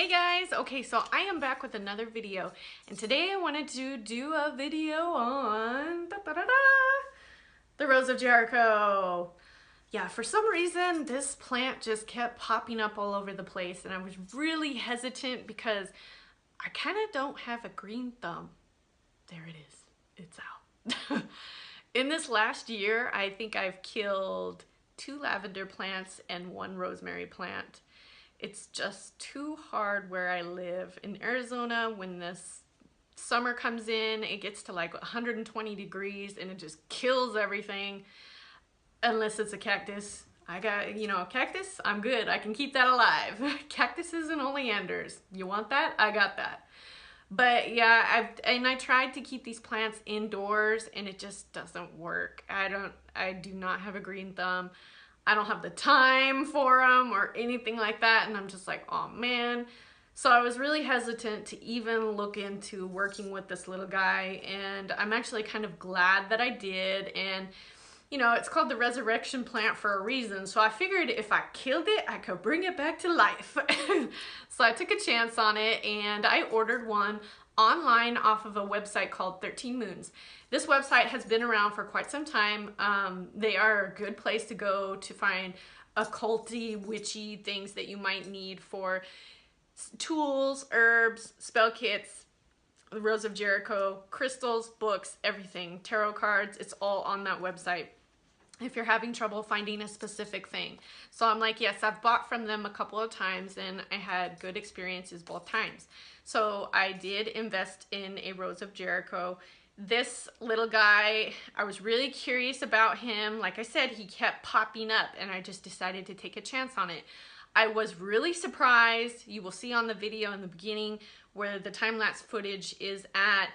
Hey guys, okay, so I am back with another video, and today I wanted to do a video on the Rose of Jericho. Yeah, for some reason this plant just kept popping up all over the place, and I was really hesitant because I kind of don't have a green thumb. There it is, it's out. In this last year, I think I've killed 2 lavender plants and 1 rosemary plant. It's just too hard where I live. In Arizona, when this summer comes in, it gets to like 120 degrees and it just kills everything. Unless it's a cactus. I got, you know, a cactus, I'm good. I can keep that alive. Cactuses and oleanders. You want that? I got that. But yeah, I tried to keep these plants indoors and it just doesn't work. I do not have a green thumb. I don't have the time for them or anything like that, and I'm just like, oh man. So I was really hesitant to even look into working with this little guy, and I'm actually kind of glad that I did. And you know, it's called the resurrection plant for a reason, so I figured if I killed it, I could bring it back to life. So I took a chance on it, and I ordered one online off of a website called 13 Moons. This website has been around for quite some time. They are a good place to go to find occulty, witchy things that you might need for tools, herbs, spell kits, the Rose of Jericho, crystals, books, everything, tarot cards. It's all on that website if you're having trouble finding a specific thing. So I'm like, yes, I've bought from them a couple of times and I had good experiences both times. So I did invest in a Rose of Jericho. This little guy, I was really curious about him. Like I said, he kept popping up and I just decided to take a chance on it. I was really surprised. You will see on the video in the beginning where the time-lapse footage is at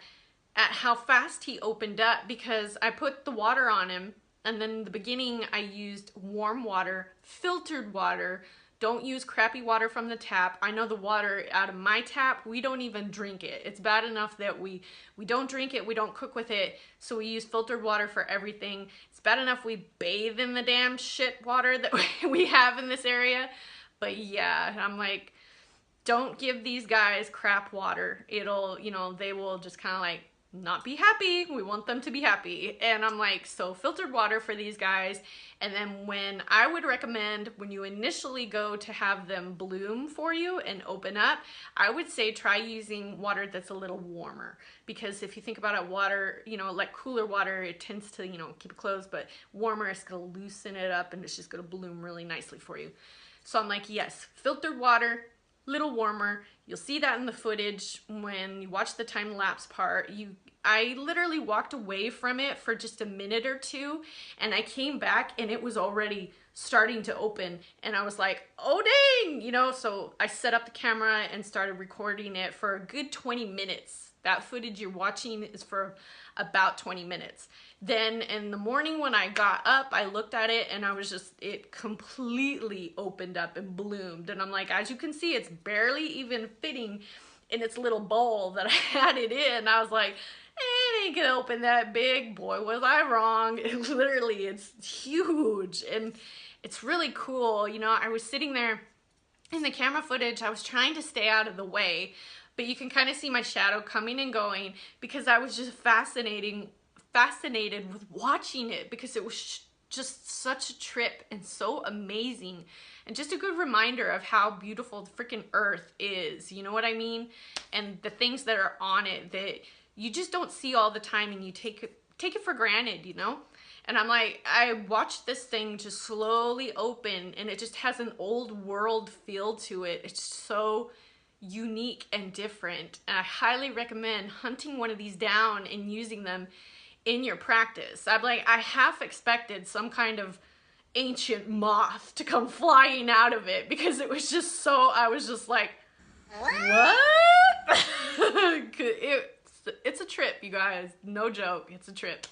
how fast he opened up, because I put the water on him. And then in the beginning, I used warm water, filtered water. Don't use crappy water from the tap. I know the water out of my tap, we don't even drink it. It's bad enough that we don't drink it, we don't cook with it, so we use filtered water for everything. It's bad enough we bathe in the damn shit water that we have in this area. But yeah, I'm like, don't give these guys crap water. It'll, you know, they will just kind of like not be happy. We want them to be happy. And I'm like, so filtered water for these guys. And then when I would recommend, when you initially go to have them bloom for you and open up, I would say try using water that's a little warmer. Because if you think about it, water, you know, like cooler water, it tends to, you know, keep it closed, but warmer is going to loosen it up and it's just going to bloom really nicely for you. So I'm like, yes, filtered water, little warmer. You'll see that in the footage when you watch the time-lapse part. I literally walked away from it for just a minute or two, and I came back and it was already starting to open, and I was like, oh dang, you know. So I set up the camera and started recording it for a good 20 minutes. That footage you're watching is for about 20 minutes. Then in the morning when I got up, I looked at it and I was just, it completely opened up and bloomed. And I'm like, as you can see, it's barely even fitting in its little bowl that I had it in. I was like, it ain't gonna open that big. Boy, was I wrong. It literally, it's huge and it's really cool. You know, I was sitting there in the camera footage, I was trying to stay out of the way, but you can kind of see my shadow coming and going because I was just fascinated with watching it, because it was just such a trip and so amazing, and just a good reminder of how beautiful the freaking earth is, you know what I mean? And the things that are on it that you just don't see all the time and you take it for granted, you know? And I'm like, I watched this thing just slowly open and it just has an old world feel to it. It's so unique and different. And I highly recommend hunting one of these down and using them in your practice. I'm like, I half expected some kind of ancient moth to come flying out of it, because it was just so, I was just like, what? It's a trip, you guys. No joke, it's a trip.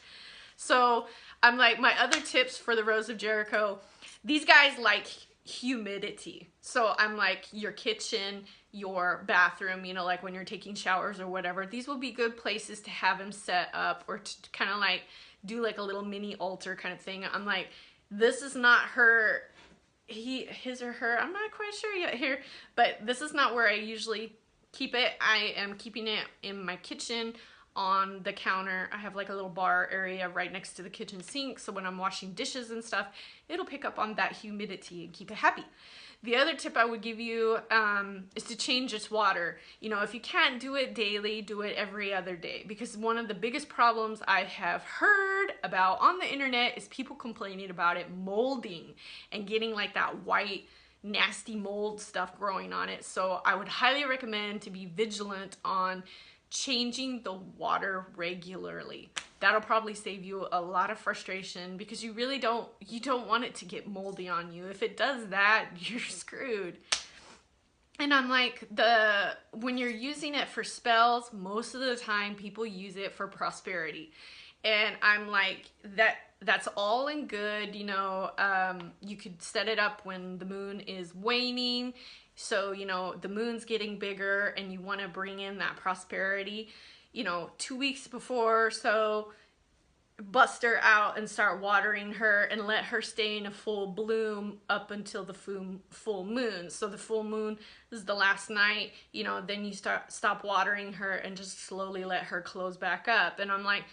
So I'm like, my other tips for the Rose of Jericho, these guys like humidity. So I'm like, your kitchen, your bathroom, you know, like when you're taking showers or whatever, these will be good places to have them set up, or to kind of like do like a little mini altar kind of thing. I'm like, this is not her his or her, I'm not quite sure yet here, but this is not where I usually keep it. I am keeping it in my kitchen on the counter. I have like a little bar area right next to the kitchen sink, so when I'm washing dishes and stuff, it'll pick up on that humidity and keep it happy. The other tip I would give you is to change its water. You know, if you can't do it daily, do it every other day, because one of the biggest problems I have heard about on the internet is people complaining about it molding and getting like that white nasty mold stuff growing on it. So I would highly recommend to be vigilant on changing the water regularly. That'll probably save you a lot of frustration, because you really don't want it to get moldy on you. If it does that, you're screwed. And I'm like, when you're using it for spells, most of the time people use it for prosperity. And I'm like, that's all and good, you know. You could set it up when the moon is waning. So, you know, the moon's getting bigger and you want to bring in that prosperity, you know, 2 weeks before. So bust her out and start watering her and let her stay in a full bloom up until the full moon. So the full moon is the last night, you know, then you stop watering her and just slowly let her close back up. And I'm like,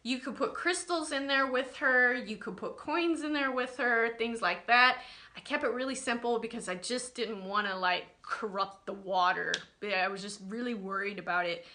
you could put crystals in there with her, you could put coins in there with her, things like that. I kept it really simple because I just didn't want to like corrupt the water. I was just really worried about it.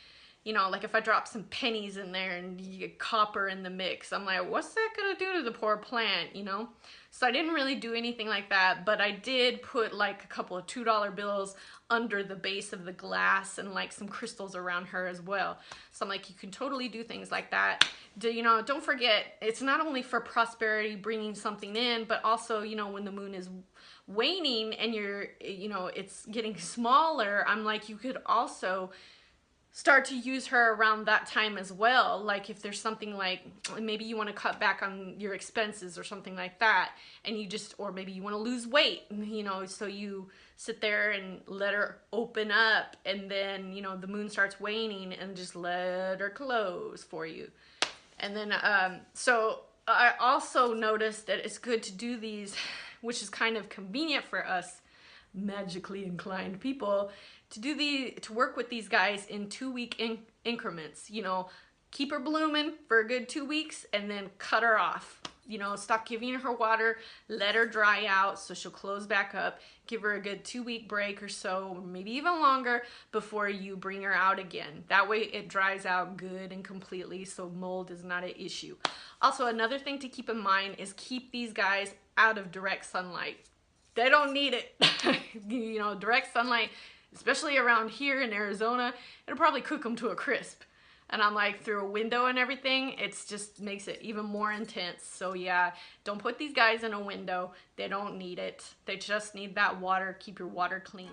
You know, like if I drop some pennies in there and you get copper in the mix, I'm like, what's that gonna do to the poor plant, you know? So I didn't really do anything like that, but I did put like a couple of $2 bills under the base of the glass and like some crystals around her as well. So I'm like, you can totally do things like that. You know, don't forget, it's not only for prosperity, bringing something in, but also, you know, when the moon is waning and you know, it's getting smaller, I'm like, you could also start to use her around that time as well. Like if there's something like, maybe you want to cut back on your expenses or something like that, and you just, or maybe you want to lose weight, you know, so you sit there and let her open up, and then, you know, the moon starts waning and just let her close for you. And then, so I also noticed that it's good to do these, which is kind of convenient for us magically inclined people, to work with these guys in 2-week increments. You know, keep her blooming for a good 2 weeks and then cut her off. You know, stop giving her water, let her dry out so she'll close back up. Give her a good 2-week break or so, or maybe even longer, before you bring her out again. That way it dries out good and completely, so mold is not an issue. Also, another thing to keep in mind is keep these guys out of direct sunlight. They don't need it. You know, direct sunlight, especially around here in Arizona, it'll probably cook them to a crisp. And I'm like, through a window and everything, it's just makes it even more intense. So yeah, don't put these guys in a window. They don't need it. They just need that water. Keep your water clean.